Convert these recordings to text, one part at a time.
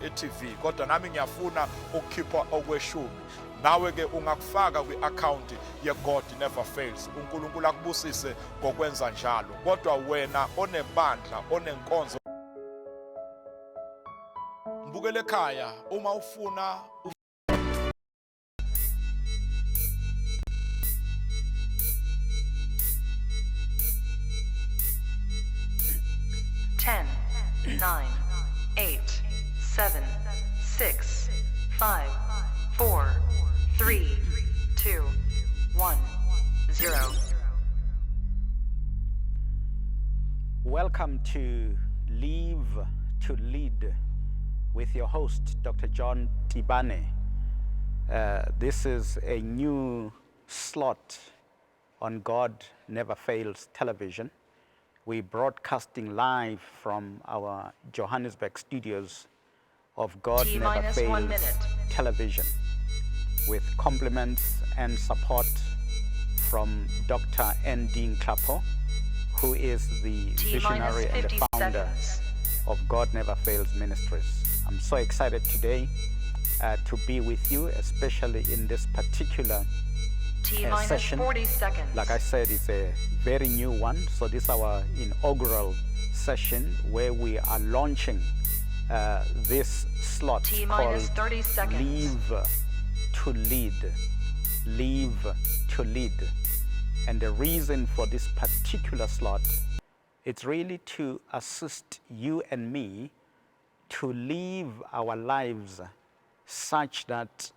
e-TV kodwa nami ngiyafuna ukukhipha okweshumi. Nawe ke ungakufaka kwi-account ye-God Never Fails. uNkulunkulu akubusise ngokwenza njalo. Kodwa wena onebandla, onenkonzo, mbukele ekhaya uma ufuna 10, 9, 8, 7, 6, 5, 4, 3, 2, 1, 0. Welcome to Live to Lead with your host, Dr. John Tibane. This is a new slot on God Never Fails television. We're broadcasting live from our Johannesburg studios of God Never Fails television, with compliments and support from Dr. N. Dean Klapo, who is the visionary and the founder of God Never Fails Ministries. I'm so excited today to be with you, especially in this particular session. 40 seconds. Like I said, it's a very new one. So this is our inaugural session where we are launching this slot called 30 seconds. Live to Lead. Live to Lead. And the reason for this particular slot, it's really to assist you and me to live our lives such that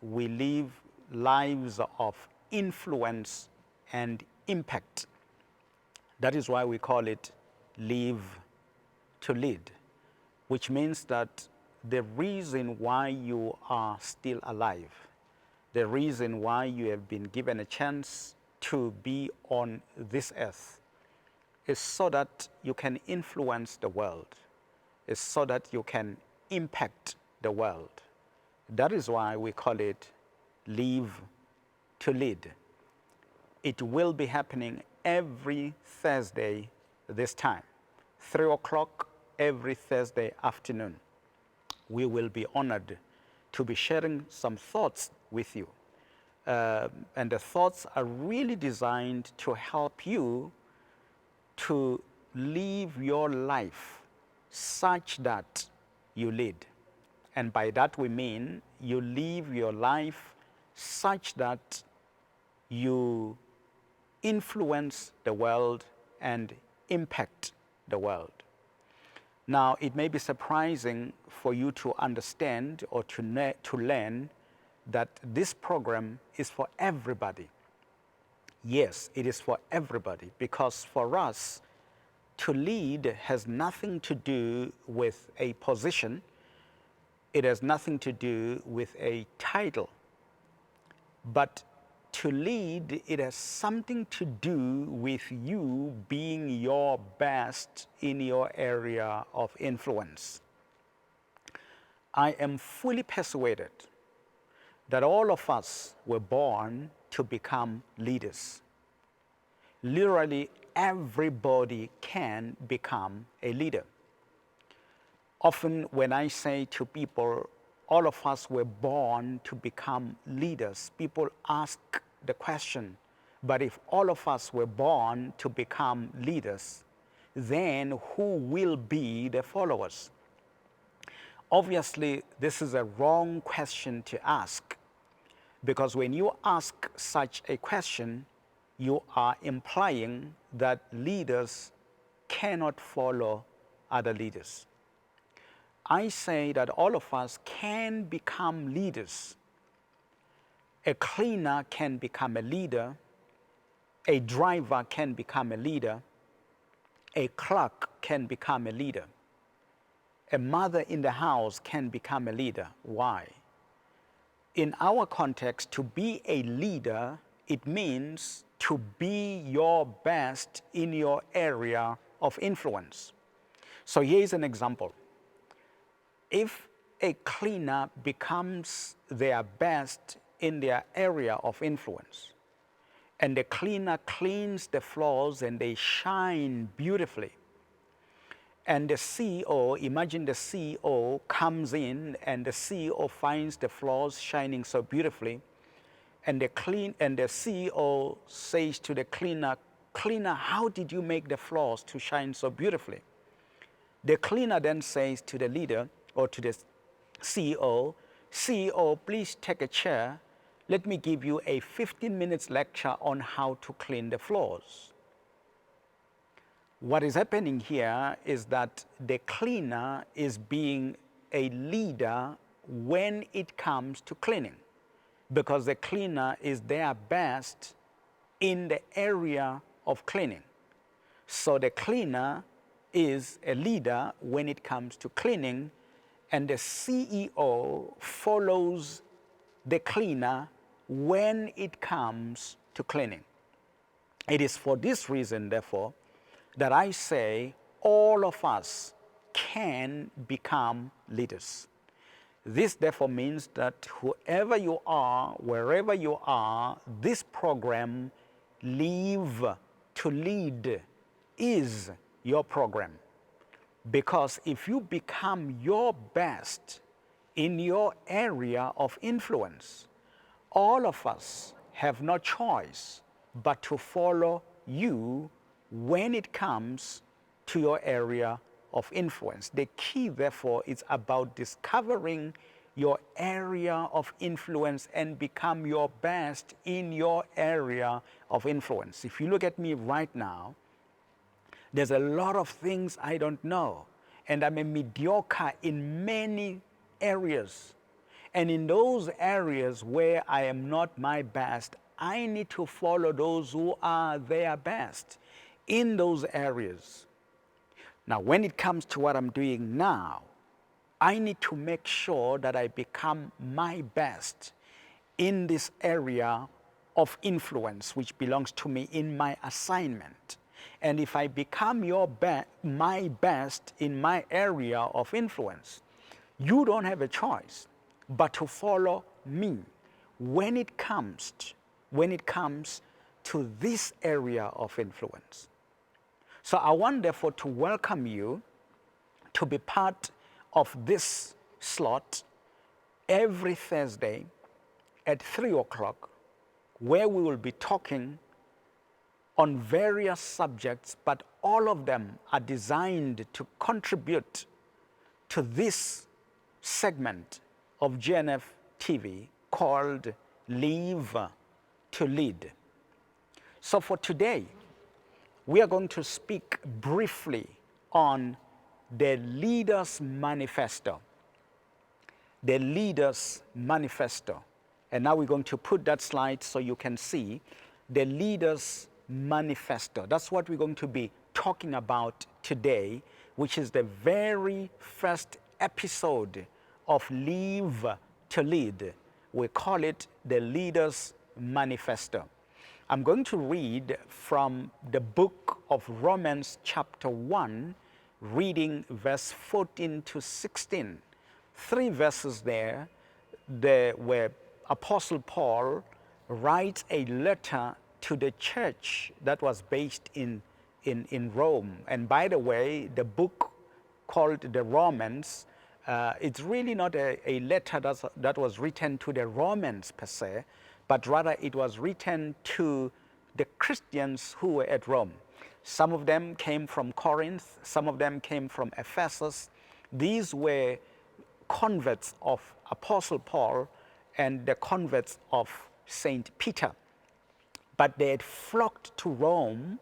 we live lives of influence and impact. That is why we call it Live to Lead, which means that the reason why you are still alive, the reason why you have been given a chance to be on this earth is so that you can influence the world, is so that you can impact the world. That is why we call it Live to Lead. It will be happening every Thursday this time, 3 o'clock every Thursday afternoon. We will be honored to be sharing some thoughts with you. And the thoughts are really designed to help you to live your life such that you lead. And by that we mean you live your life such that you influence the world and impact the world. Now, it may be surprising for you to understand or to learn that this program is for everybody. Yes, it is for everybody, because for us, to lead has nothing to do with a position. It has nothing to do with a title. But to lead, it has something to do with you being your best in your area of influence. I am fully persuaded that all of us were born to become leaders. Literally, everybody can become a leader. Often when I say to people, all of us were born to become leaders, people ask the question, but if all of us were born to become leaders, then who will be the followers? Obviously, this is a wrong question to ask, because when you ask such a question, you are implying that leaders cannot follow other leaders. I say that all of us can become leaders. A cleaner can become a leader. A driver can become a leader. A clerk can become a leader. A mother in the house can become a leader. Why? In our context, to be a leader, it means to be your best in your area of influence. So here's an example. If a cleaner becomes their best in their area of influence, and the cleaner cleans the floors and they shine beautifully, And the CEO, imagine the CEO comes in and the CEO finds the floors shining so beautifully, and the CEO says to the cleaner, "Cleaner, how did you make the floors to shine so beautifully?" The cleaner then says to the leader or to the CEO, "CEO, please take a chair. Let me give you a 15 minutes lecture on how to clean the floors." What is happening here is that the cleaner is being a leader when it comes to cleaning, because the cleaner is their best in the area of cleaning. So the cleaner is a leader when it comes to cleaning, and the CEO follows the cleaner when it comes to cleaning. It is for this reason, therefore, that I say all of us can become leaders. This therefore means that whoever you are, wherever you are, this program, Live to Lead, is your program. Because if you become your best in your area of influence, all of us have no choice but to follow you when it comes to your area of influence. The key, therefore, is about discovering your area of influence and become your best in your area of influence. If you look at me right now, there's a lot of things I don't know, and I'm a mediocre in many areas. And in those areas where I am not my best, I need to follow those who are their best in those areas. Now, when it comes to what I'm doing now, I need to make sure that I become my best in this area of influence, which belongs to me in my assignment. And if I become my best in my area of influence, you don't have a choice but to follow me when it comes to this area of influence. So I want, therefore, to welcome you to be part of this slot every Thursday at 3 o'clock, where we will be talking on various subjects, but all of them are designed to contribute to this segment of GNF TV called Live to Lead. So for today, we are going to speak briefly on the Leader's Manifesto. The Leader's Manifesto. And now we're going to put that slide so you can see the Leader's Manifesto. That's what we're going to be talking about today, which is the very first episode of Live to Lead. We call it the Leader's Manifesto. I'm going to read from the book of Romans chapter 1, reading verse 14 to 16. 3 verses there where Apostle Paul writes a letter to the church that was based in Rome. And by the way, the book called the Romans, it's really not a letter that was written to the Romans per se, but rather it was written to the Christians who were at Rome. Some of them came from Corinth, some of them came from Ephesus. These were converts of Apostle Paul and the converts of Saint Peter. But they had flocked to Rome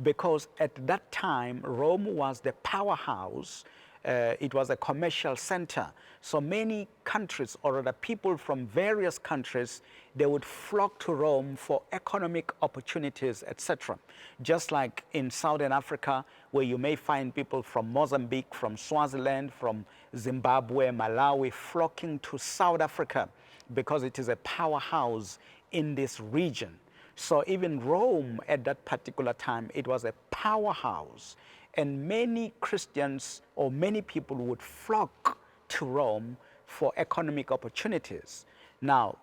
because at that time, Rome was the powerhouse. It was a commercial center. So many countries, or rather people from various countries, they would flock to Rome for economic opportunities, etc. Just like in Southern Africa, where you may find people from Mozambique, from Swaziland, from Zimbabwe, Malawi, flocking to South Africa because it is a powerhouse in this region. So even Rome at that particular time, it was a powerhouse. And many Christians or many people would flock to Rome for economic opportunities. Now,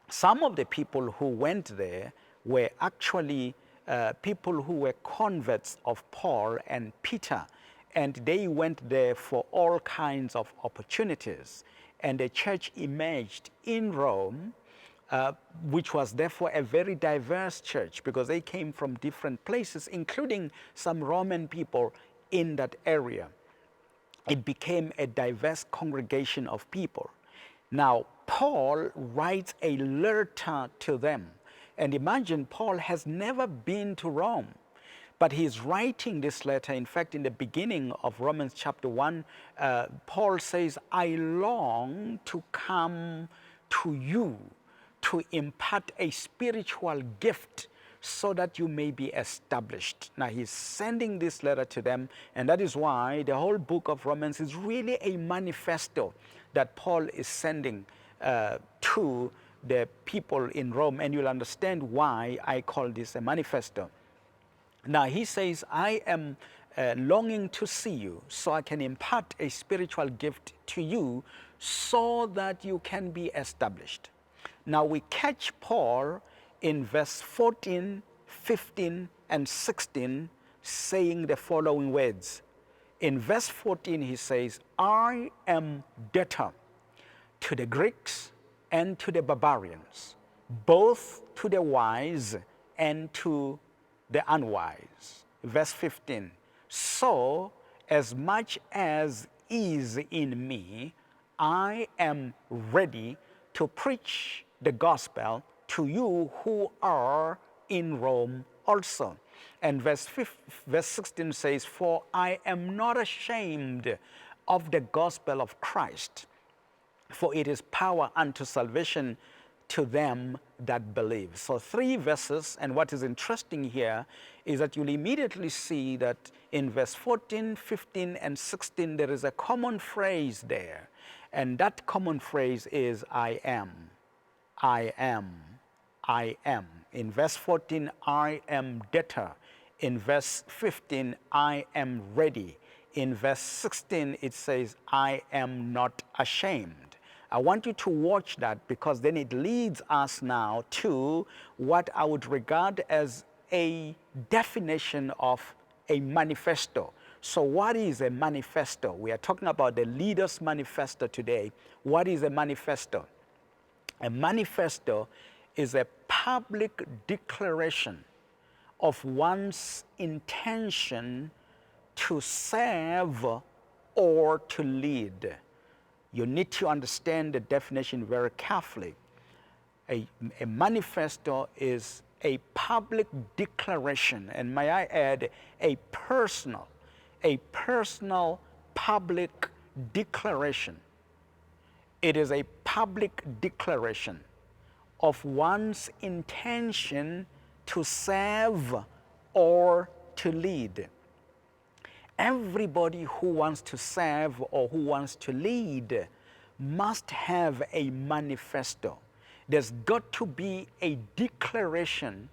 some of the people who went there were actually people who were converts of Paul and Peter. and they went there for all kinds of opportunities. And a church emerged in Rome, which was therefore a very diverse church because they came from different places, including some Roman people in that area. It became a diverse congregation of people. Now, Paul writes a letter to them. And imagine, Paul has never been to Rome, but he's writing this letter. In fact, in the beginning of Romans chapter 1, Paul says, I long to come to you to impart a spiritual gift so that you may be established. Now, he's sending this letter to them, and that is why the whole book of Romans is really a manifesto that Paul is sending to the people in Rome, and you'll understand why I call this a manifesto. Now, he says, I am longing to see you so I can impart a spiritual gift to you so that you can be established. Now, we catch Paul in verse 14, 15, and 16 saying the following words. In verse 14, he says, I am debtor to the Greeks and to the barbarians, both to the wise and to the unwise. Verse 15, so as much as is in me, I am ready to preach the gospel to you who are in Rome also. And verse 16 says, for I am not ashamed of the gospel of Christ, for it is power unto salvation to them that believe. So 3 verses, and what is interesting here is that you'll immediately see that in verse 14, 15, and 16, there is a common phrase there. And that common phrase is, I am, I am, I am. In verse 14, I am debtor. In verse 15, I am ready. In verse 16, it says, I am not ashamed. I want you to watch that, because then it leads us now to what I would regard as a definition of a manifesto. So what is a manifesto? We are talking about the leader's manifesto today. What is a manifesto? A manifesto is a public declaration of one's intention to serve or to lead. You need to understand the definition very carefully. A manifesto is a public declaration, and may I add, a personal public declaration. It is a public declaration of one's intention to serve or to lead. Everybody who wants to serve or who wants to lead must have a manifesto. There's got to be a declaration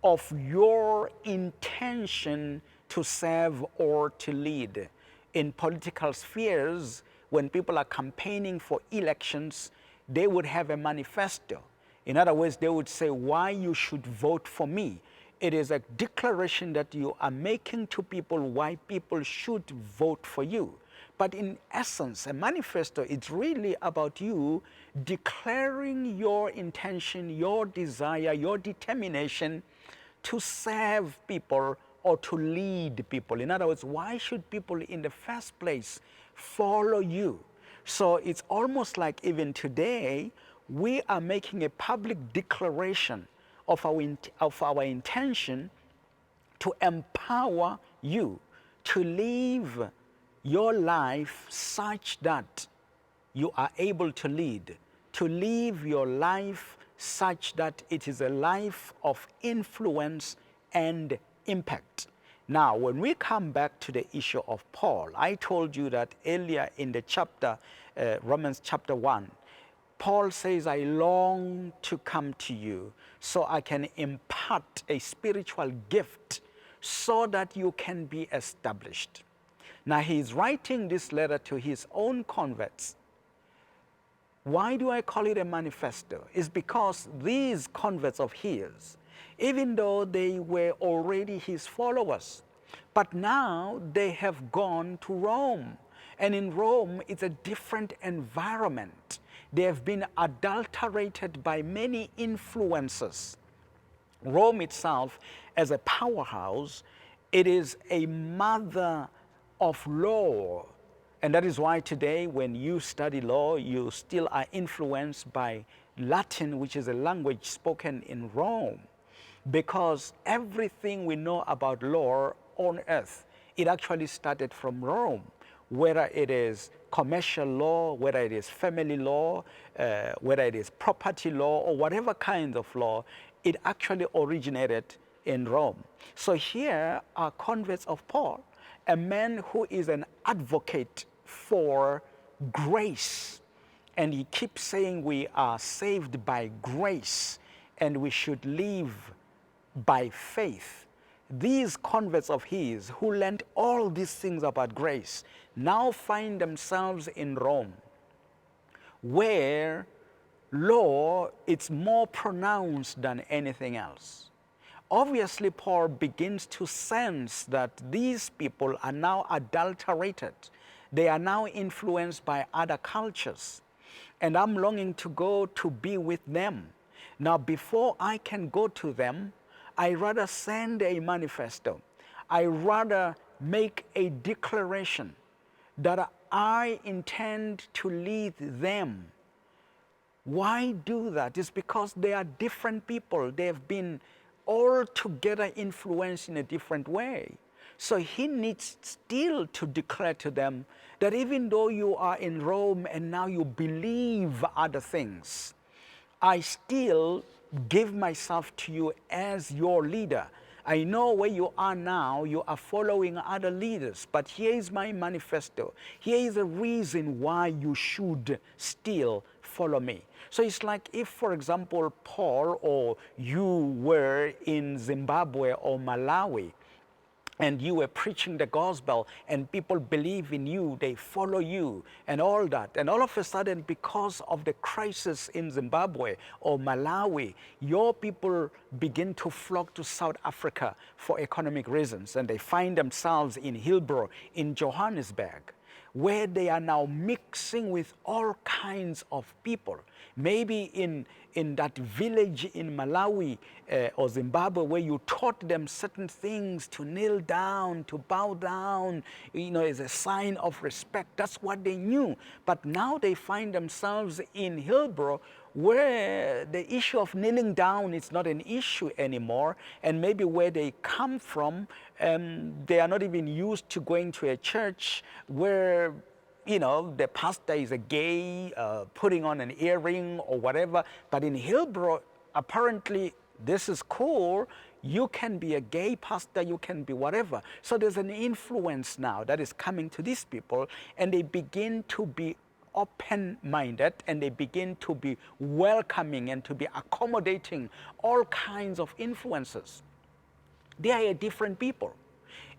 of your intention to serve or to lead. In political spheres, when people are campaigning for elections, they would have a manifesto. In other words, they would say why you should vote for me. It is a declaration that you are making to people why people should vote for you. But in essence, a manifesto, it's really about you declaring your intention, your desire, your determination to serve people or to lead people. In other words, why should people in the first place follow you? So it's almost like even today, we are making a public declaration of our intention to empower you to live your life such that you are able to lead, to live your life such that it is a life of influence and impact. Now, when we come back to the issue of Paul, I told you that earlier in the chapter, Romans chapter 1, Paul says, I long to come to you so I can impart a spiritual gift so that you can be established. Now, he's writing this letter to his own converts. Why do I call it a manifesto? It's because these converts of his, even though they were already his followers, But now they have gone to Rome. And in Rome, it's a different environment. They have been adulterated by many influences. Rome itself, as a powerhouse, it is a mother of law. And that is why today, when you study law, you still are influenced by Latin, which is a language spoken in Rome. Because everything we know about law on earth, it actually started from Rome. Whether it is commercial law, whether it is family law, whether it is property law, or whatever kind of law, it actually originated in Rome. So here are converts of Paul, a man who is an advocate for grace. And he keeps saying we are saved by grace and we should live by faith. These converts of his who learned all these things about grace now find themselves in Rome, where law is more pronounced than anything else. Obviously, Paul begins to sense that these people are now adulterated. They are now influenced by other cultures. And I'm longing to go to be with them. Now, before I can go to them, I rather send a manifesto. I rather make a declaration that I intend to lead them. Why do that? It's because they are different people. They have been altogether influenced in a different way. So he needs still to declare to them that even though you are in Rome and now you believe other things, I still give myself to you as your leader. I know where you are now, you are following other leaders, but here is my manifesto. Here is the reason why you should still follow me. So it's like if, for example, Paul or you were in Zimbabwe or Malawi, and you were preaching the gospel and people believe in you, they follow you and all that. And all of a sudden, because of the crisis in Zimbabwe or Malawi, your people begin to flock to South Africa for economic reasons. And they find themselves in Hillbrow, in Johannesburg, where they are now mixing with all kinds of people. Maybe in that village in Malawi or Zimbabwe where you taught them certain things, to kneel down, to bow down, as a sign of respect. That's what they knew. But now they find themselves in Hillbrow, where the issue of kneeling down is not an issue anymore. And maybe where they come from, they are not even used to going to a church where the pastor is a gay, putting on an earring or whatever. But in Hillbrow, apparently, this is cool. You can be a gay pastor, you can be whatever. So there's an influence now that is coming to these people, and they begin to be open-minded, and they begin to be welcoming and to be accommodating all kinds of influences. They are a different people.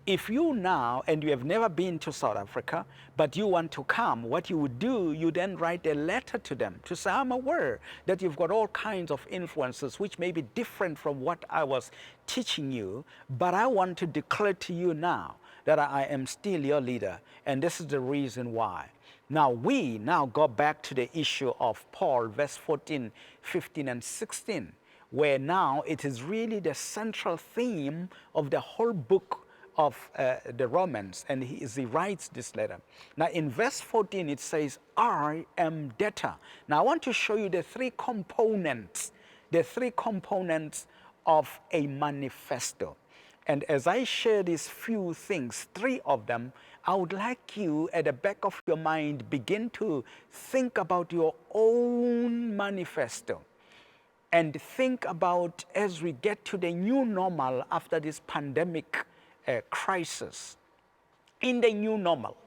If you now, and you have never been to South Africa, but you want to come, what you would do, you then write a letter to them to say, I'm aware that you've got all kinds of influences which may be different from what I was teaching you, but I want to declare to you now that I am still your leader, and this is the reason why. Now, we now go back to the issue of Paul, verse 14, 15, and 16, where now it is really the central theme of the whole book of the Romans, and he writes this letter. Now in verse 14 it says, I am debtor. Now I want to show you the three components of a manifesto. And as I share these few things, three of them, I would like you at the back of your mind begin to think about your own manifesto. And think about, as we get to the new normal after this pandemic crisis, in the new normal,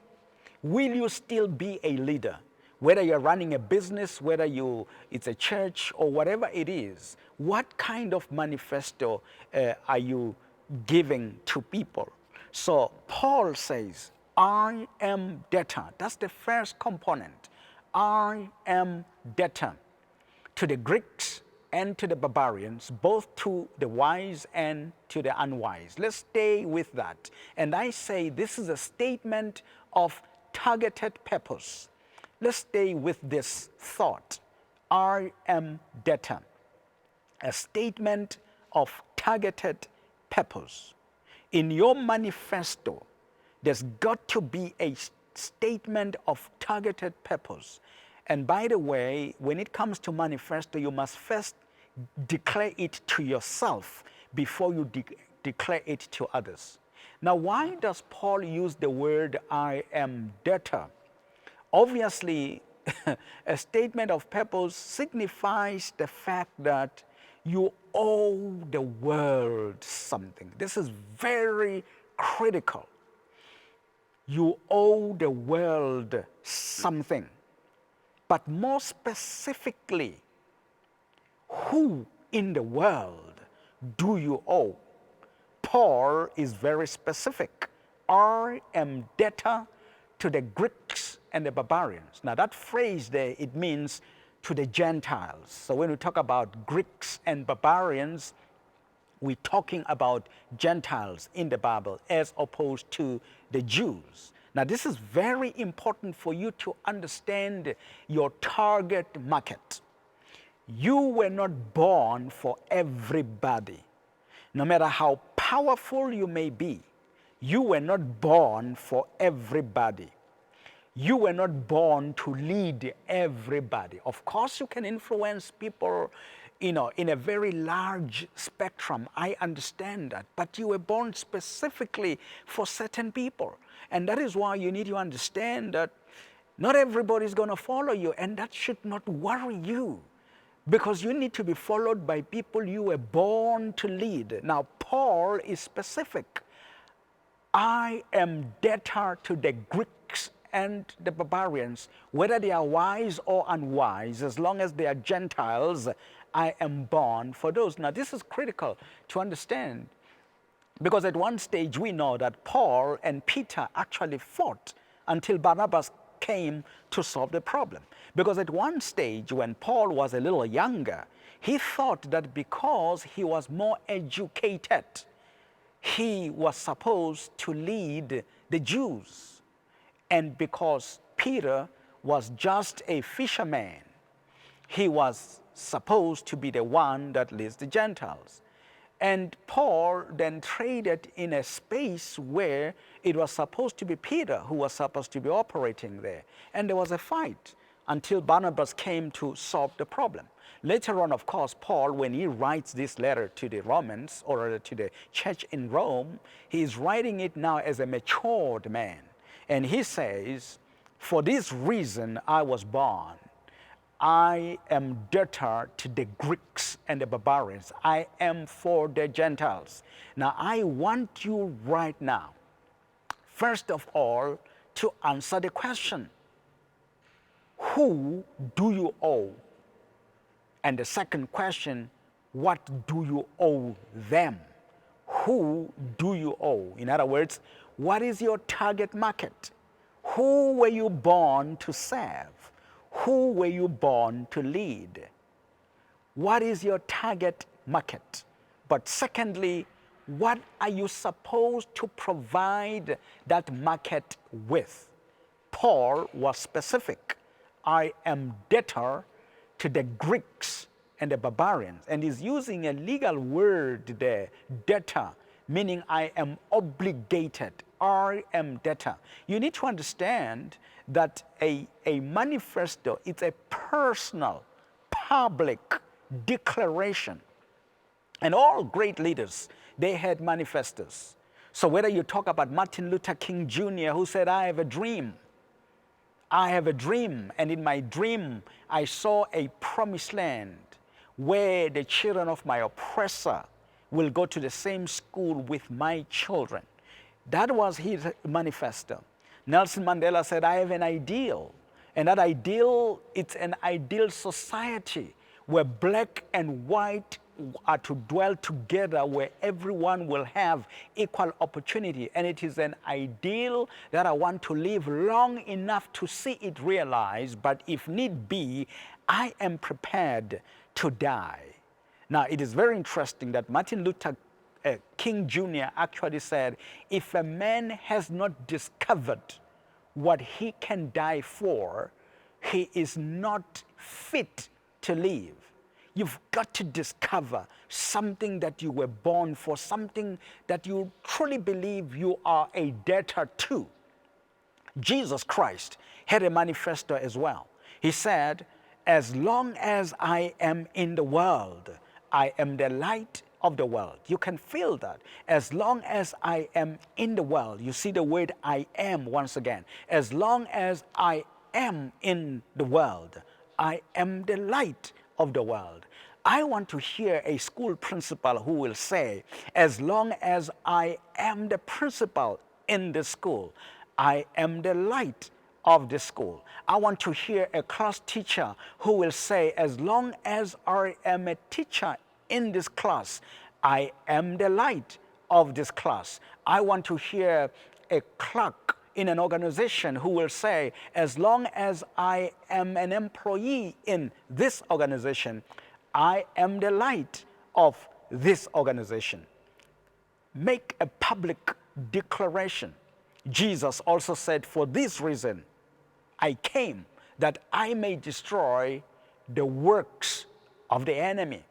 will you still be a leader? Whether you're running a business, whether it's a church or whatever it is, what kind of manifesto are you giving to people? So Paul says, I am debtor. That's the first component. I am debtor. To the Greeks, and to the barbarians, both to the wise and to the unwise. Let's stay with that. And I say this is a statement of targeted purpose. Let's stay with this thought. I am debtor. A statement of targeted purpose. In your manifesto, there's got to be a statement of targeted purpose. And by the way, when it comes to manifesto, you must first declare it to yourself before you declare it to others. Now, why does Paul use the word I am debtor? Obviously, a statement of purpose signifies the fact that you owe the world something. This is very critical. You owe the world something. But more specifically, who in the world do you owe? Paul is very specific. I am debtor to the Greeks and the barbarians. Now that phrase there, it means to the Gentiles. So when we talk about Greeks and barbarians, we're talking about Gentiles in the Bible as opposed to the Jews. Now this is very important for you to understand your target market. You were not born for everybody. No matter how powerful you may be, you were not born for everybody. You were not born to lead everybody. Of course, you can influence people, in a very large spectrum. I understand that. But you were born specifically for certain people. And that is why you need to understand that not everybody is going to follow you, and that should not worry you. Because you need to be followed by people you were born to lead. Now, Paul is specific. I am debtor to the Greeks and the barbarians, whether they are wise or unwise, as long as they are Gentiles, I am born for those. Now, this is critical to understand, because at one stage we know that Paul and Peter actually fought until Barnabas came to solve the problem. Because at one stage when Paul was a little younger, he thought that because he was more educated, he was supposed to lead the Jews. And because Peter was just a fisherman, he was supposed to be the one that leads the Gentiles. And Paul then traded in a space where it was supposed to be Peter who was supposed to be operating there. And there was a fight until Barnabas came to solve the problem. Later on, of course, Paul, when he writes this letter to the Romans, or to the church in Rome, he is writing it now as a matured man. And he says, for this reason I was born. I am debtor to the Greeks and the barbarians. I am for the Gentiles. Now, I want you right now, first of all, to answer the question, who do you owe? And the second question, what do you owe them? Who do you owe? In other words, what is your target market? Who were you born to serve? Who were you born to lead? What is your target market? But secondly, what are you supposed to provide that market with? Paul was specific. I am debtor to the Greeks and the barbarians. And he's using a legal word there, debtor, meaning I am obligated. I am debtor. You need to understand that a manifesto is a personal, public declaration. And all great leaders, they had manifestos. So whether you talk about Martin Luther King Jr., who said, I have a dream. I have a dream, and in my dream, I saw a promised land where the children of my oppressor will go to the same school with my children. That was his manifesto. Nelson Mandela said, I have an ideal. And that ideal, it's an ideal society where black and white are to dwell together, where everyone will have equal opportunity. And it is an ideal that I want to live long enough to see it realized, but if need be, I am prepared to die. Now, it is very interesting that Martin Luther King Jr. actually said, if a man has not discovered what he can die for, he is not fit to live. You've got to discover something that you were born for, something that you truly believe you are a debtor to. Jesus Christ had a manifesto as well. He said, as long as I am in the world, I am the light of the world. You can feel that. As long as I am in the world, you see the word I am once again. As long as I am in the world, I am the light of the world. I want to hear a school principal who will say, as long as I am the principal in the school, I am the light of the school. I want to hear a class teacher who will say, as long as I am a teacher in this class, I am the light of this class. I want to hear a clerk in an organization who will say, as long as I am an employee in this organization, I am the light of this organization. Make a public declaration. Jesus also said, for this reason, I came that I may destroy the works of the enemy.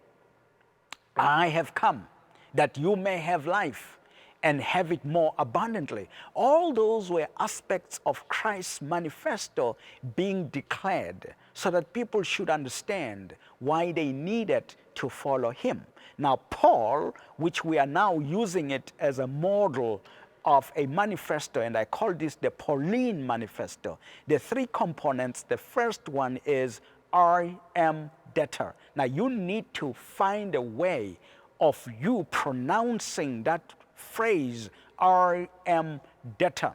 I have come that you may have life and have it more abundantly. All those were aspects of Christ's manifesto being declared so that people should understand why they needed to follow him. Now, Paul, which we are now using it as a model of a manifesto, and I call this the Pauline manifesto. The three components, the first one is I am debtor. Now you need to find a way of you pronouncing that phrase, I am debtor.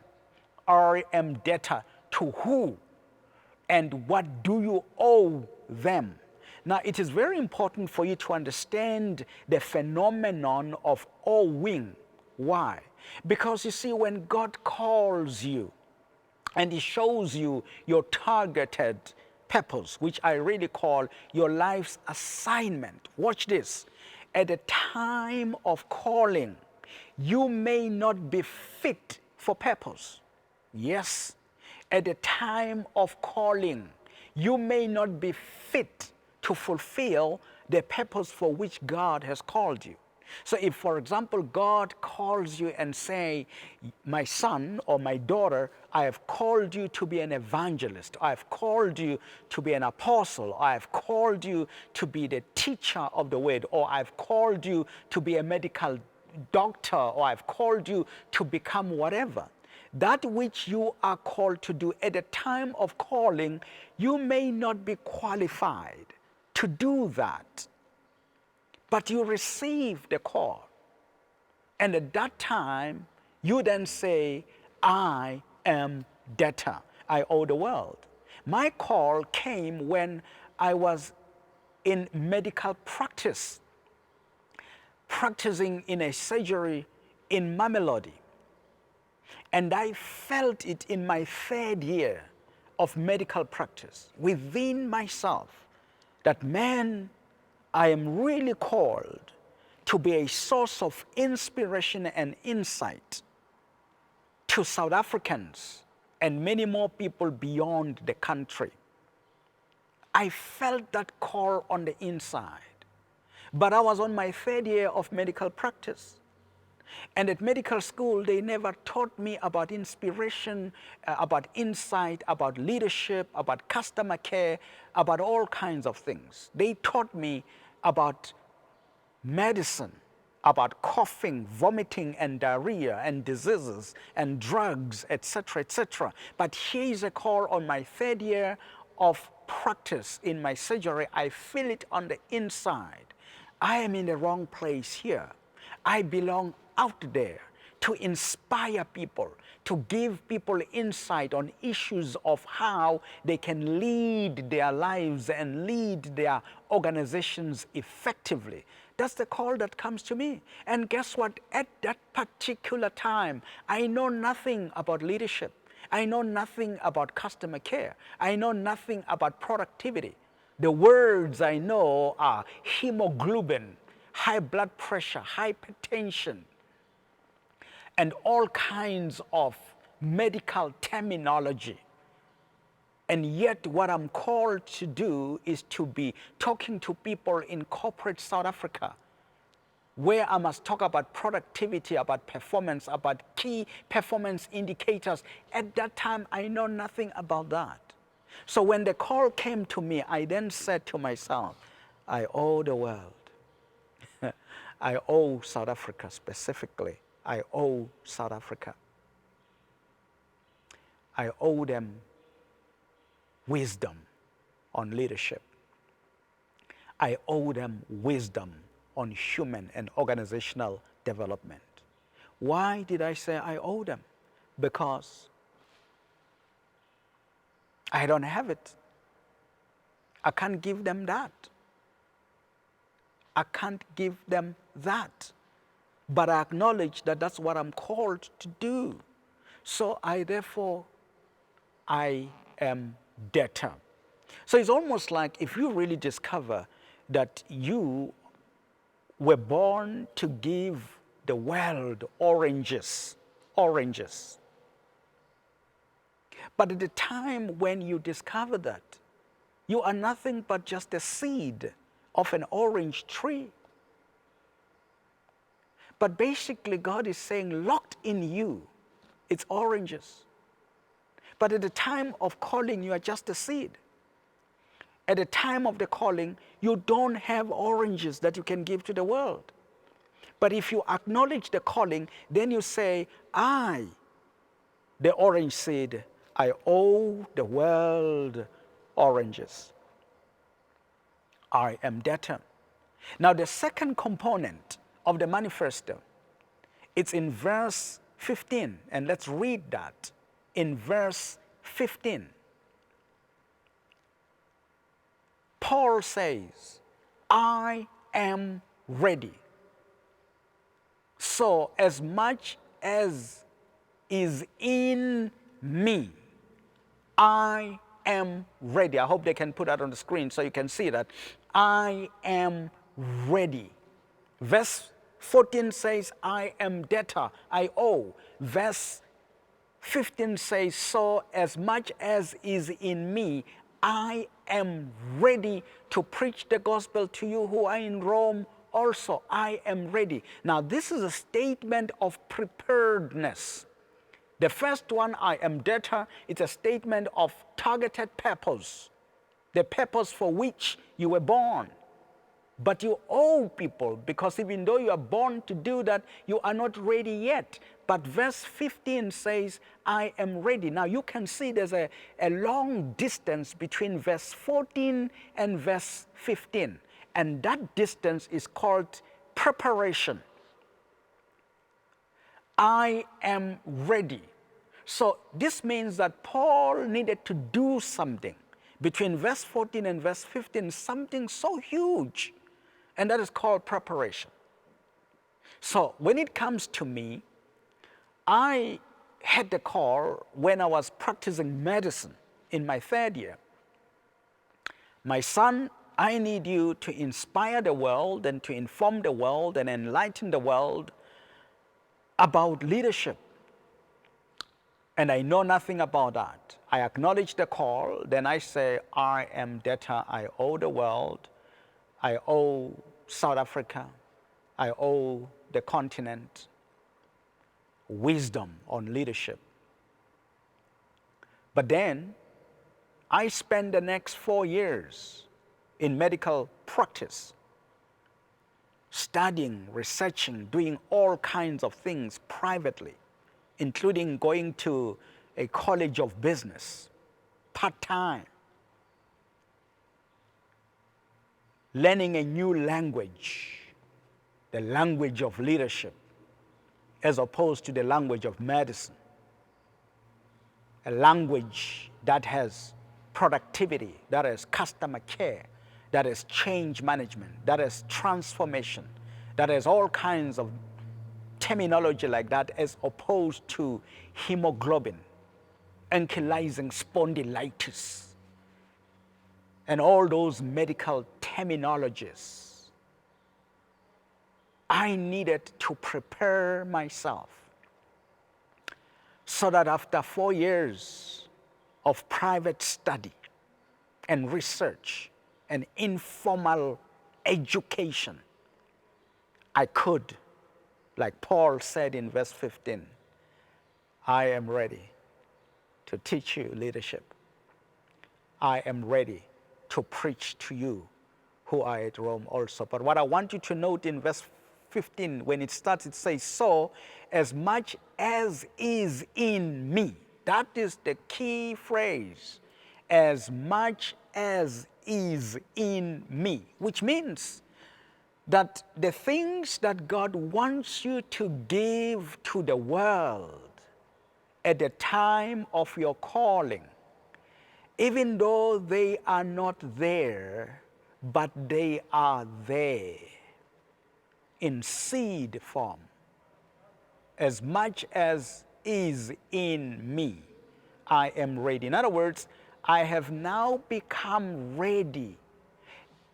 I am debtor to who? And what do you owe them? Now it is very important for you to understand the phenomenon of owing. Why? Because you see, when God calls you and he shows you your targeted purpose, which I really call your life's assignment. Watch this. At the time of calling, you may not be fit for purpose. Yes, at the time of calling, you may not be fit to fulfill the purpose for which God has called you. So if, for example, God calls you and say, my son or my daughter, I have called you to be an evangelist. I have called you to be an apostle. I have called you to be the teacher of the word. Or I've called you to be a medical doctor. Or I've called you to become whatever. That which you are called to do at the time of calling, you may not be qualified to do that. But you receive the call. And at that time, you then say, I am debtor. I owe the world. My call came when I was in medical practice, practicing in a surgery in Mamelodi. And I felt it in my third year of medical practice within myself that, man, I am really called to be a source of inspiration and insight to South Africans and many more people beyond the country. I felt that call on the inside. But I was on my third year of medical practice. And at medical school, they never taught me about inspiration, about insight, about leadership, about customer care, about all kinds of things. They taught me about medicine, about coughing, vomiting, and diarrhea, and diseases, and drugs, etc., etc. But here is a call on my third year of practice in my surgery. I feel it on the inside. I am in the wrong place here. I belong out there to inspire people, to give people insight on issues of how they can lead their lives and lead their organizations effectively. That's the call that comes to me. And guess what? At that particular time, I know nothing about leadership. I know nothing about customer care. I know nothing about productivity. The words I know are hemoglobin, high blood pressure, hypertension, and all kinds of medical terminology. And yet what I'm called to do is to be talking to people in corporate South Africa, where I must talk about productivity, about performance, about key performance indicators. At that time, I know nothing about that. So when the call came to me, I then said to myself, I owe the world. I owe South Africa specifically. I owe South Africa. I owe them wisdom on leadership. I owe them wisdom on human and organizational development. Why did I say I owe them? Because I don't have it. I can't give them that. I can't give them that. But I acknowledge that that's what I'm called to do. So I am debtor. So it's almost like if you really discover that you were born to give the world oranges. But at the time when you discover that, you are nothing but just a seed of an orange tree. But basically God is saying, locked in you, it's oranges. But at the time of calling, you are just a seed. At the time of the calling, you don't have oranges that you can give to the world. But if you acknowledge the calling, then you say, I, the orange seed, I owe the world oranges. I am debtor. Now the second component of the manifesto, it's in verse 15, and let's read that. In verse 15, Paul says, I am ready. So as much as is in me, I am ready. I hope they can put that on the screen so you can see that. I am ready. Verse 14 says, I am debtor, I owe. Verse 15 says, so as much as is in me, I am ready to preach the gospel to you who are in Rome also. I am ready. Now this is a statement of preparedness. The first one, I am debtor, it's a statement of targeted purpose, the purpose for which you were born. But you owe people, because even though you are born to do that, you are not ready yet. But verse 15 says, I am ready. Now you can see there's a long distance between verse 14 and verse 15. And that distance is called preparation. I am ready. So this means that Paul needed to do something between verse 14 and verse 15, something so huge, and that is called preparation. So when it comes to me, I had the call when I was practicing medicine in my third year. My son, I need you to inspire the world and to inform the world and enlighten the world about leadership. And I know nothing about that. I acknowledge the call, then I say, I am debtor, I owe the world, I owe South Africa, I owe the continent wisdom on leadership. But then I spent the next 4 years in medical practice, studying, researching, doing all kinds of things privately, including going to a college of business, part-time, learning a new language, the language of leadership, as opposed to the language of medicine, a language that has productivity, that has customer care, that has change management, that has transformation, that has all kinds of terminology like that, as opposed to hemoglobin, ankylosing spondylitis, and all those medical terminologies. I needed to prepare myself so that after 4 years of private study and research and informal education, I could, like Paul said in verse 15, I am ready to teach you leadership. I am ready to preach to you who are at Rome also. But what I want you to note in verse 15, when it starts, it says, so as much as is in me. That is the key phrase. As much as is in me, which means that the things that God wants you to give to the world at the time of your calling, even though they are not there, but they are there in seed form. As much as is in me, I am ready. In other words, I have now become ready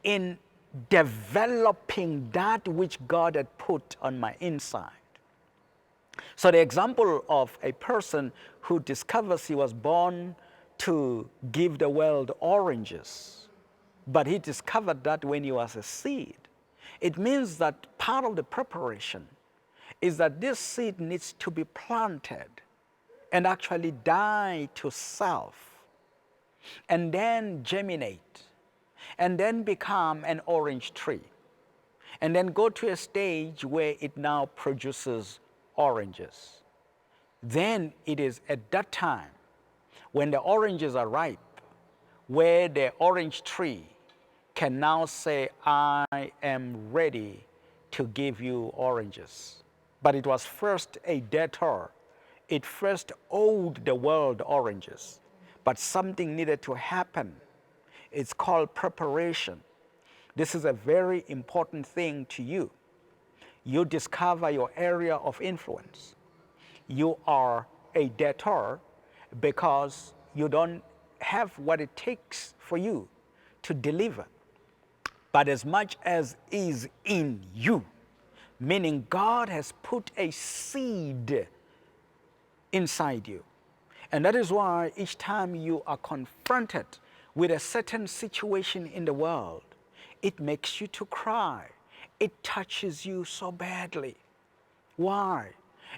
in developing that which God had put on my inside. So the example of a person who discovers he was born to give the world oranges, but he discovered that when he was a seed. It means that part of the preparation is that this seed needs to be planted and actually die to self, and then germinate, and then become an orange tree, and then go to a stage where it now produces oranges. Then it is at that time, when the oranges are ripe, where the orange tree can now say, I am ready to give you oranges. But it was first a debtor. It first owed the world oranges. But something needed to happen. It's called preparation. This is a very important thing to you. You discover your area of influence. You are a debtor because you don't have what it takes for you to deliver. But as much as is in you, meaning God has put a seed inside you. And that is why each time you are confronted with a certain situation in the world, it makes you to cry. It touches you so badly. Why?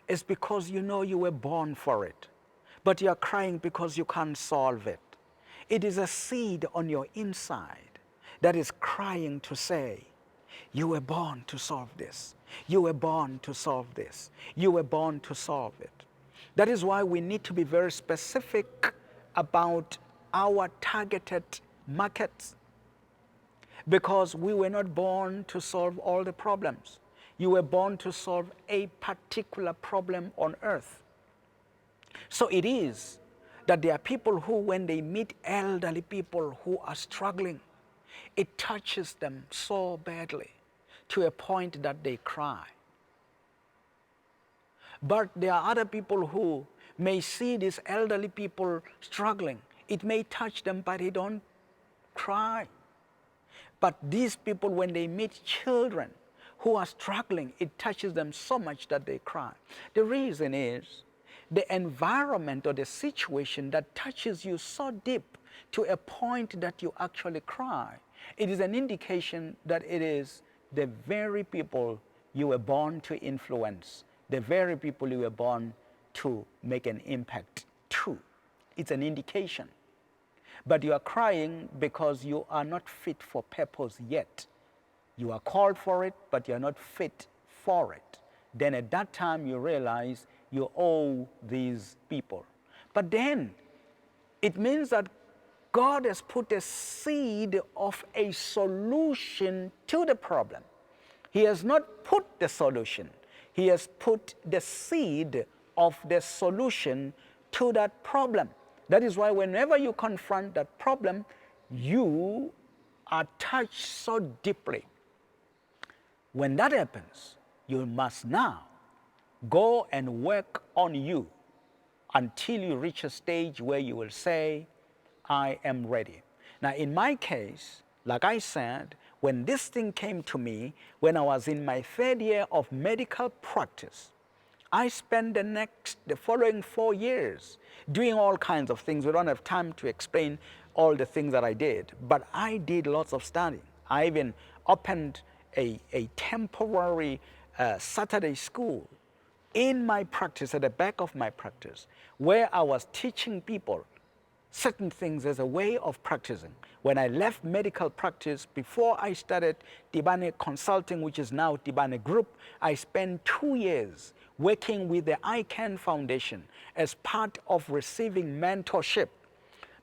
It's because you know you were born for it, but you're crying because you can't solve it. It is a seed on your inside that is crying to say, you were born to solve this. You were born to solve this. You were born to solve it. That is why we need to be very specific about our targeted markets, because we were not born to solve all the problems. You were born to solve a particular problem on earth. So it is that there are people who, when they meet elderly people who are struggling, it touches them so badly to a point that they cry. But there are other people who may see these elderly people struggling. It may touch them, but they don't cry. But these people, when they meet children who are struggling, it touches them so much that they cry. The reason is the environment or the situation that touches you so deep to a point that you actually cry. It is an indication that it is the very people you were born to influence, the very people you were born to make an impact to. It's an indication. But you are crying because you are not fit for purpose yet. You are called for it, but you are not fit for it. Then at that time you realize you owe these people. But then it means that God has put a seed of a solution to the problem. He has not put the solution. He has put the seed of the solution to that problem. That is why whenever you confront that problem, you are touched so deeply. When that happens, you must now go and work on you until you reach a stage where you will say, I am ready. Now, in my case, like I said, when this thing came to me, when I was in my 3rd year of medical practice, I spent the following 4 years doing all kinds of things. We don't have time to explain all the things that I did, but I did lots of studying. I even opened a temporary Saturday school in my practice, at the back of my practice, where I was teaching people certain things as a way of practicing. When I left medical practice, before I started Tibane Consulting, which is now Tibane Group, I spent 2 years working with the ICANN Foundation as part of receiving mentorship.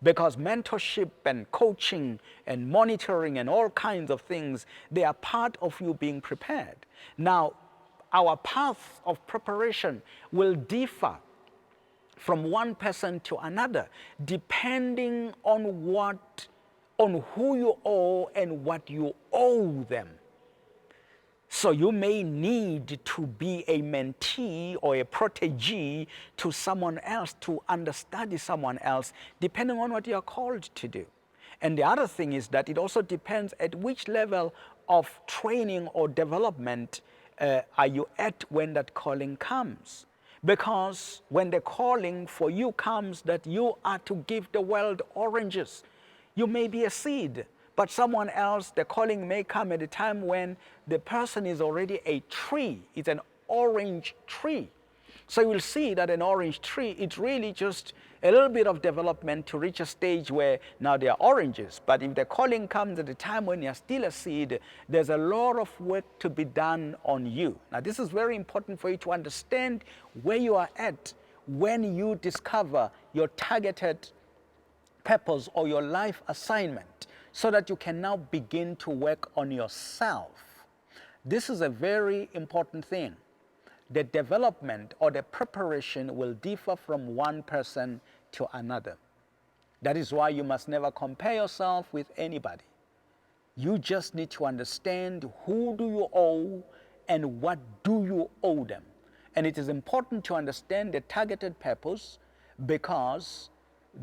Because mentorship and coaching and monitoring and all kinds of things, they are part of you being prepared. Now, our path of preparation will differ from one person to another, depending on who you owe and what you owe them. So you may need to be a mentee or a protégé to someone else, to understudy someone else, depending on what you are called to do. And the other thing is that it also depends at which level of training or development are you at when that calling comes. Because when the calling for you comes that you are to give the world oranges, you may be a seed, but someone else, the calling may come at a time when the person is already a tree. It's an orange tree. So you will see that an orange tree, it's really just a little bit of development to reach a stage where now they are oranges. But if the calling comes at a time when you're still a seed, there's a lot of work to be done on you. Now, this is very important for you to understand where you are at when you discover your targeted purpose or your life assignment, so that you can now begin to work on yourself. This is a very important thing. The development or the preparation will differ from one person to another. That is why you must never compare yourself with anybody. You just need to understand who do you owe and what do you owe them. And it is important to understand the targeted purpose, because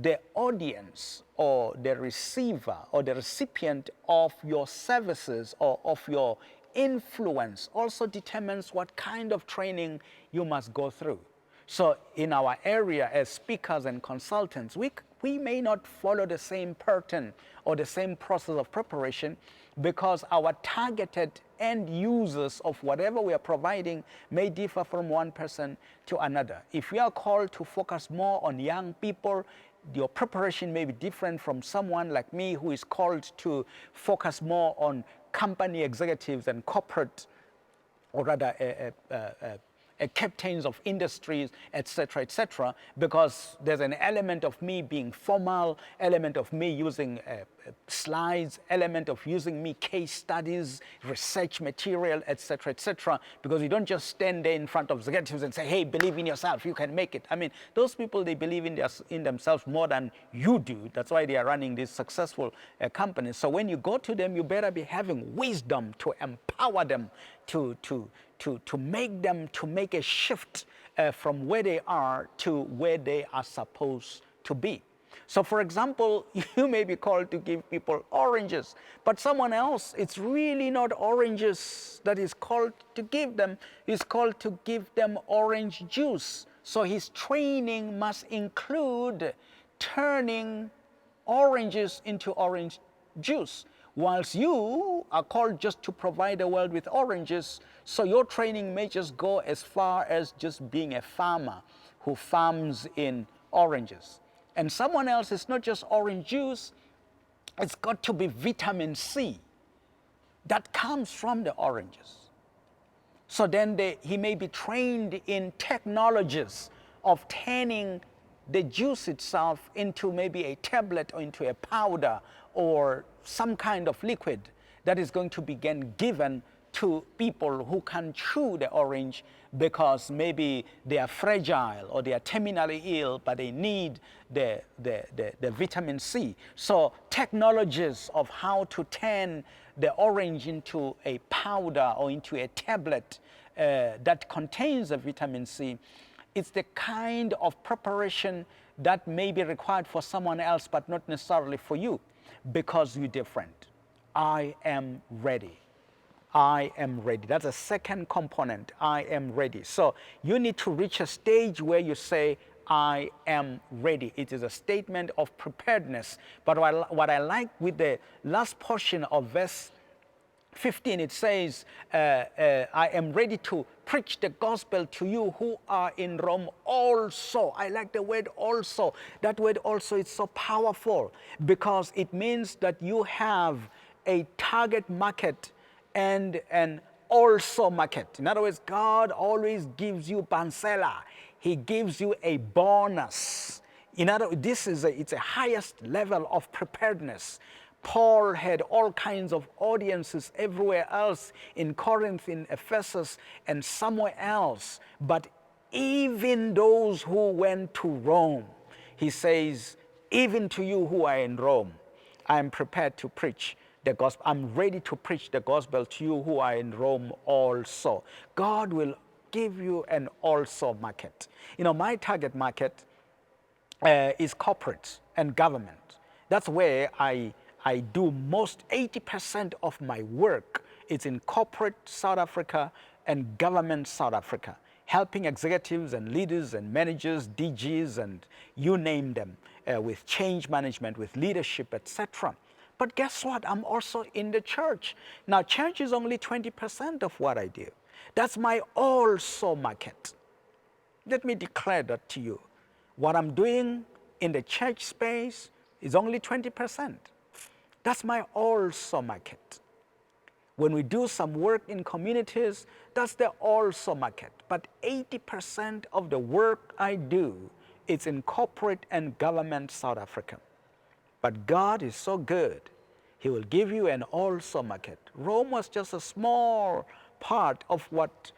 the audience or the receiver or the recipient of your services or of your influence also determines what kind of training you must go through. So in our area as speakers and consultants, we may not follow the same pattern or the same process of preparation, because our targeted end users of whatever we are providing may differ from one person to another. If we are called to focus more on young people, your preparation may be different from someone like me who is called to focus more on company executives and corporate, or rather captains of industries, etc., because there's an element of me being formal, element of me using slides, element of using me case studies, research material, etc., because you don't just stand there in front of executives and say, hey, believe in yourself, you can make it. I mean, those people, they believe in themselves more than you do. That's why they are running these successful companies. So when you go to them, you better be having wisdom to empower them, to make a shift from where they are to where they are supposed to be. So for example, you may be called to give people oranges, but someone else, it's really not oranges that is called to give them. He's called to give them orange juice. So his training must include turning oranges into orange juice. Whilst you are called just to provide the world with oranges, so your training may just go as far as just being a farmer who farms in oranges. And someone else, is not just orange juice, it's got to be vitamin C that comes from the oranges. So then he may be trained in technologies of turning the juice itself into maybe a tablet or into a powder or some kind of liquid that is going to be given to people who can chew the orange, because maybe they are fragile or they are terminally ill, but they need the vitamin C. So technologies of how to turn the orange into a powder or into a tablet that contains the vitamin C, it's the kind of preparation that may be required for someone else, but not necessarily for you. because you're different. I am ready. I am ready. That's a second component. I am ready. So you need to reach a stage where you say, I am ready. It is a statement of preparedness. But what I like with the last portion of verse 15, it says, I am ready to preach the gospel to you who are in Rome also. I like the word also. That word also is so powerful because it means that you have a target market and an also market. In other words, God always gives you pancela. He gives you a bonus. In other words, it's a highest level of preparedness. Paul had all kinds of audiences everywhere else, in Corinth, in Ephesus, and somewhere else. But even those who went to Rome, he says, even to you who are in Rome, I am prepared to preach the gospel. I'm ready to preach the gospel to you who are in Rome also. God will give you an also market. You know, my target market is corporate and government. That's where I do most 80% of my work. It's in corporate South Africa and government South Africa, helping executives and leaders and managers, DGs, and you name them, with change management, with leadership, etc. But guess what? I'm also in the church. Now, church is only 20% of what I do. That's my also market. Let me declare that to you. What I'm doing in the church space is only 20%. That's my also market. When we do some work in communities, that's the also market. But 80% of the work I do is in corporate and government South Africa. But God is so good. He will give you an also market. Rome was just a small part of what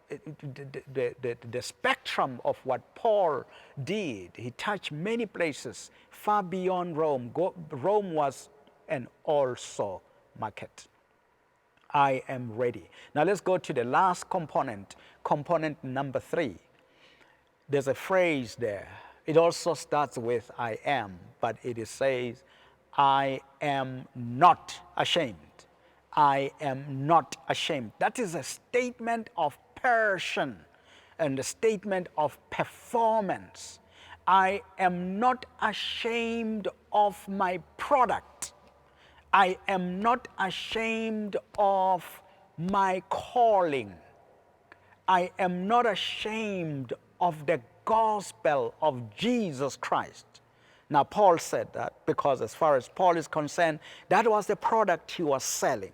the spectrum of what Paul did. He touched many places far beyond Rome. Rome was an also market. I am ready. Now let's go to the last component, component number 3. There's a phrase there. It also starts with I am, but it says, I am not ashamed. I am not ashamed. That is a statement of passion and a statement of performance. I am not ashamed of my product. I am not ashamed of my calling. I am not ashamed of the gospel of Jesus Christ. Now, Paul said that because as far as Paul is concerned, that was the product he was selling.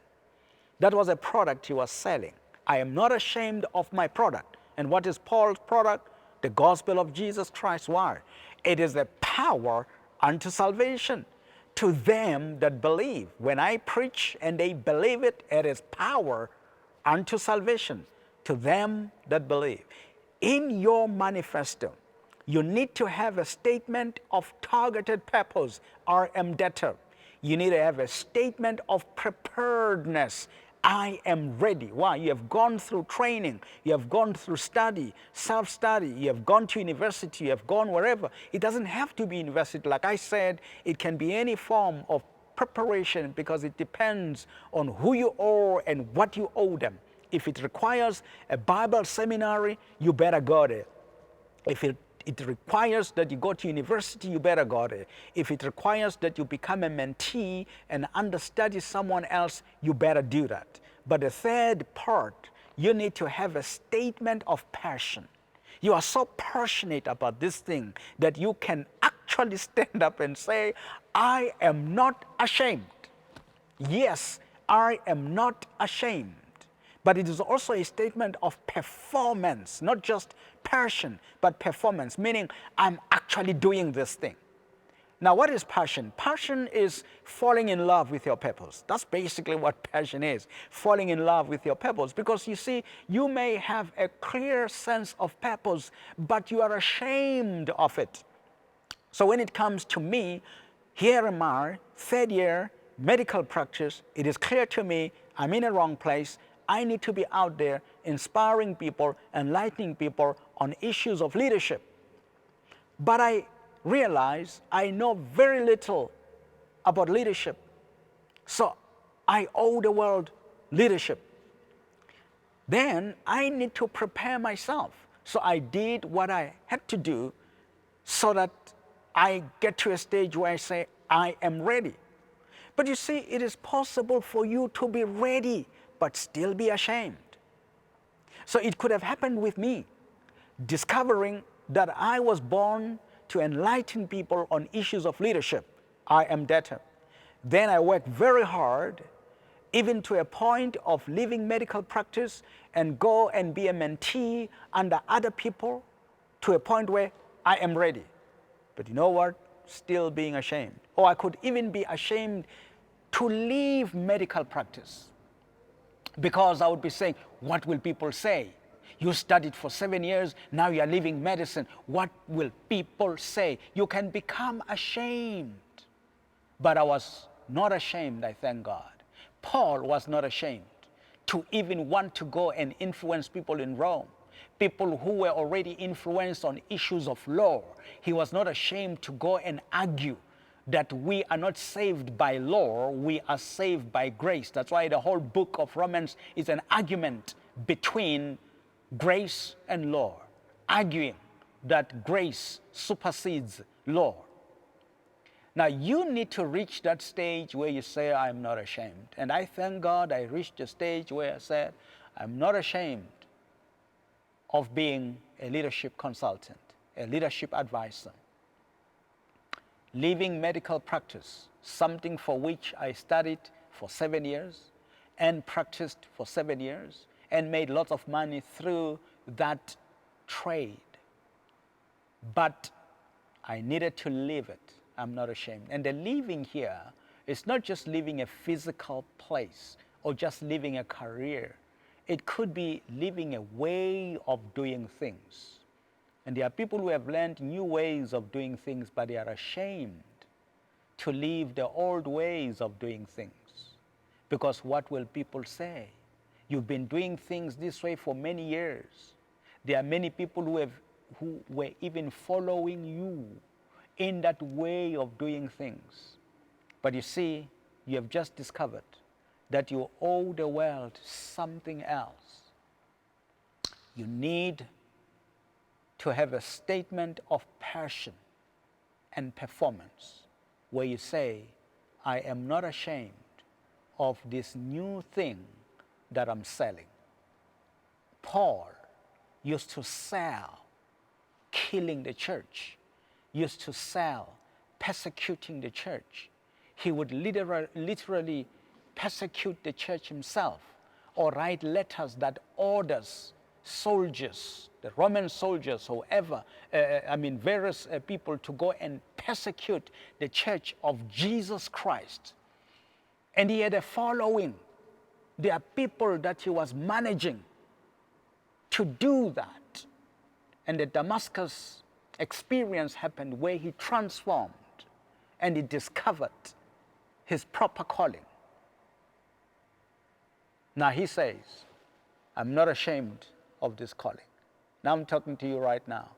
That was a product he was selling. I am not ashamed of my product. And what is Paul's product? The gospel of Jesus Christ. Why? It is the power unto salvation to them that believe. When I preach and they believe it, it is power unto salvation to them that believe. In your manifesto, you need to have a statement of targeted purpose, debtor. You need to have a statement of preparedness. I am ready. Why? You have gone through training. You have gone through study, self-study. You have gone to university. You have gone wherever. It doesn't have to be university. Like I said, it can be any form of preparation because it depends on who you are and what you owe them. If it requires a Bible seminary, you better go there. If it requires that you go to university, you better go there. If it requires that you become a mentee and understudy someone else, you better do that. But the third part, you need to have a statement of passion. You are so passionate about this thing that you can actually stand up and say, I am not ashamed. Yes, I am not ashamed. But it is also a statement of performance, not just passion, but performance, meaning I'm actually doing this thing. Now, what is passion? Passion is falling in love with your purpose. That's basically what passion is, falling in love with your purpose. Because you see, you may have a clear sense of purpose, but you are ashamed of it. So when it comes to me, here am I, third year, medical practice, it is clear to me I'm in a wrong place. I need to be out there inspiring people, enlightening people on issues of leadership. But I realize I know very little about leadership. So I owe the world leadership. Then I need to prepare myself. So I did what I had to do so that I get to a stage where I say, I am ready. But you see, it is possible for you to be ready, but still be ashamed. So it could have happened with me, discovering that I was born to enlighten people on issues of leadership. I am debtor. Then I worked very hard, even to a point of leaving medical practice and go and be a mentee under other people to a point where I am ready. But you know what? Still being ashamed. Or I could even be ashamed to leave medical practice because I would be saying, what will people say? You studied for 7 years, now you are leaving medicine. What will people say? You can become ashamed. But I was not ashamed, I thank God. Paul was not ashamed to even want to go and influence people in Rome, people who were already influenced on issues of law. He was not ashamed to go and argue that we are not saved by law, we are saved by grace. That's why the whole book of Romans is an argument between grace and law, arguing that grace supersedes law. Now you need to reach that stage where you say, I'm not ashamed. And I thank God I reached a stage where I said, I'm not ashamed of being a leadership consultant, a leadership advisor. Leaving medical practice, something for which I studied for 7 years and practiced for 7 years and made lots of money through that trade. But I needed to leave it. I'm not ashamed. And the leaving here is not just leaving a physical place or just leaving a career. It could be leaving a way of doing things. And there are people who have learned new ways of doing things, but they are ashamed to leave the old ways of doing things. Because what will people say? You've been doing things this way for many years. There are many people who were even following you in that way of doing things. But you see, you have just discovered that you owe the world something else. You need to have a statement of passion and performance where you say, I am not ashamed of this new thing that I'm selling. Paul used to sell killing the church, used to sell persecuting the church. He would literally persecute the church himself or write letters that orders soldiers, the Roman soldiers, various people to go and persecute the church of Jesus Christ. And he had a following. There are people that he was managing to do that. And the Damascus experience happened where he transformed and he discovered his proper calling. Now he says, I'm not ashamed of this calling. Now I'm talking to you right now.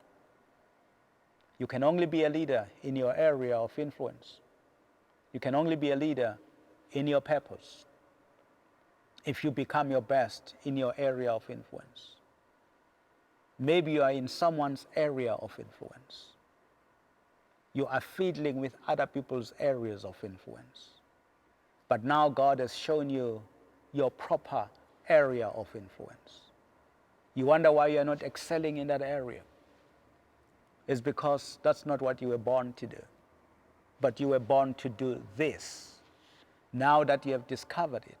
You can only be a leader in your area of influence. You can only be a leader in your purpose if you become your best in your area of influence. Maybe you are in someone's area of influence. You are fiddling with other people's areas of influence. But now God has shown you your proper area of influence. You wonder why you are not excelling in that area. It's because that's not what you were born to do. But you were born to do this. Now that you have discovered it,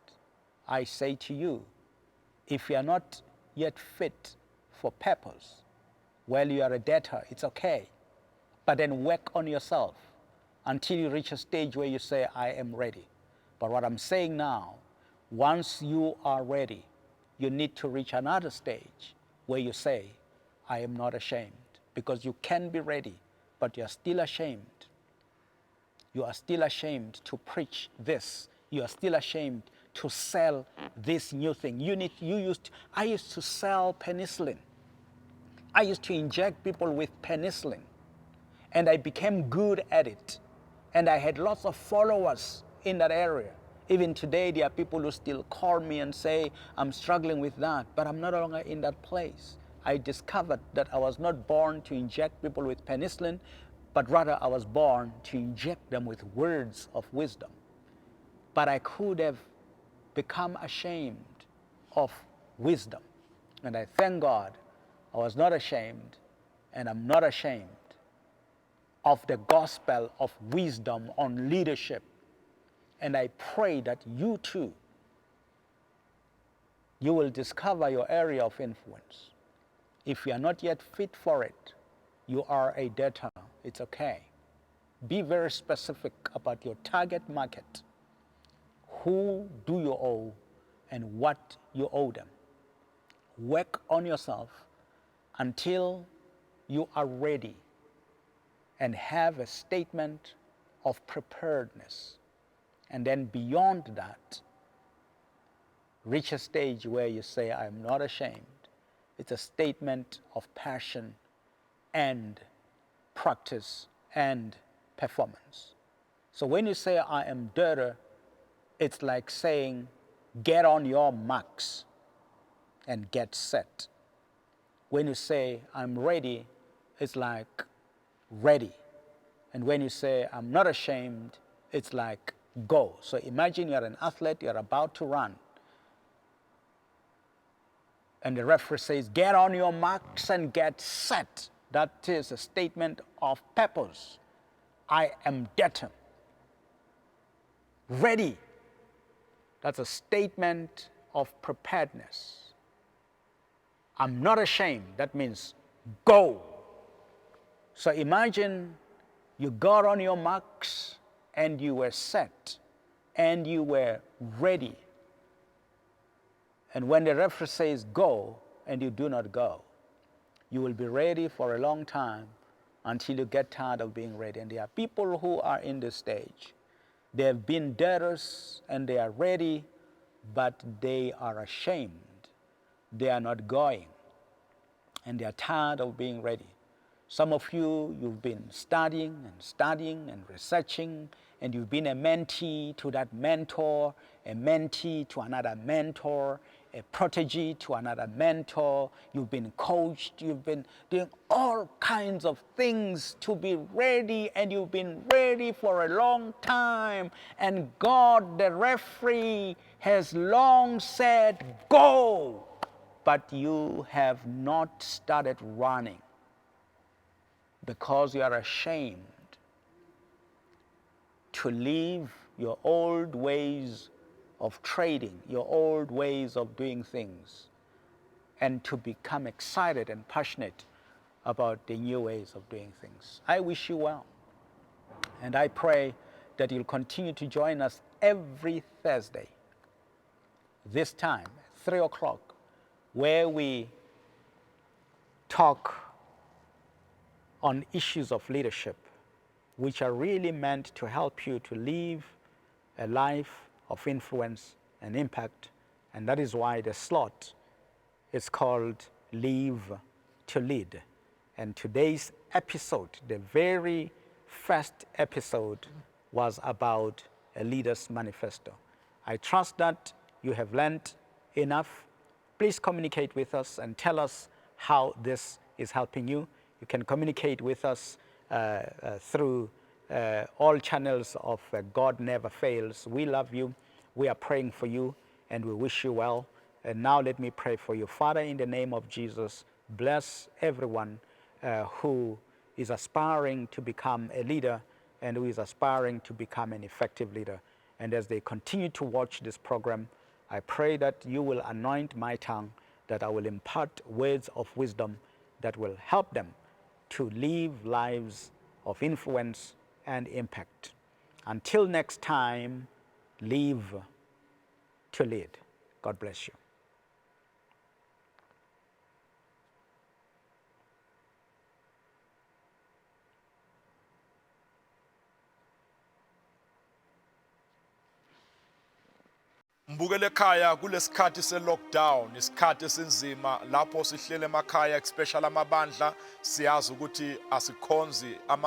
I say to you, if you are not yet fit for purpose, well, you are a debtor, it's okay. But then work on yourself until you reach a stage where you say, I am ready. But what I'm saying now, once you are ready, you need to reach another stage where you say, I am not ashamed. Because you can be ready, but you are still ashamed. You are still ashamed to preach this. You are still ashamed to sell this new thing. I used to sell penicillin. I used to inject people with penicillin. And I became good at it. And I had lots of followers in that area. Even today, there are people who still call me and say, I'm struggling with that, but I'm no longer in that place. I discovered that I was not born to inject people with penicillin, but rather I was born to inject them with words of wisdom. But I could have become ashamed of wisdom. And I thank God I was not ashamed, and I'm not ashamed of the gospel of wisdom on leadership. And I pray that you too, you will discover your area of influence. If you are not yet fit for it, you are a debtor. It's okay. Be very specific about your target market. Who do you owe and what you owe them? Work on yourself until you are ready and have a statement of preparedness. And then beyond that, reach a stage where you say, I'm not ashamed. It's a statement of passion and practice and performance. So when you say, I am debtor, it's like saying, get on your marks and get set. When you say, I'm ready, it's like ready. And when you say, I'm not ashamed, it's like go. So imagine you're an athlete, you're about to run. And the referee says, get on your marks and get set. That is a statement of purpose. I am debtor. Ready. That's a statement of preparedness. I'm not ashamed. That means go. So imagine you got on your marks and you were set and you were ready. And when the referee says go and you do not go, you will be ready for a long time until you get tired of being ready. And there are people who are in this stage. They have been debtors and they are ready, but they are ashamed. They are not going. And they are tired of being ready. Some of you, you've been studying and researching, and you've been a mentee to that mentor, a mentee to another mentor, a protege to another mentor. You've been coached, you've been doing all kinds of things to be ready, and you've been ready for a long time. And God, the referee, has long said, go, but you have not started running because you are ashamed to leave your old ways of trading, your old ways of doing things, and to become excited and passionate about the new ways of doing things. I wish you well, and I pray that you'll continue to join us every Thursday, this time, 3 o'clock, where we talk on issues of leadership, which are really meant to help you to live a life of influence and impact. And that is why the slot is called Live to Lead. And today's episode, the very first episode, was about a leader's manifesto. I trust that you have learned enough. Please communicate with us and tell us how this is helping you. You can communicate with us through all channels of God Never Fails. We love you. We are praying for you, and we wish you well. And now let me pray for you. Father, in the name of Jesus, bless everyone who is aspiring to become a leader and who is aspiring to become an effective leader. And as they continue to watch this program, I pray that you will anoint my tongue, that I will impart words of wisdom that will help them to live lives of influence and impact. Until next time, live to lead. God bless you. Mbukele ekhaya kulesikhathi se-lockdown, isikhathi esinzima lapho sihlele emakhaya, especially amabandla, siyazi ukuthi asikhonzi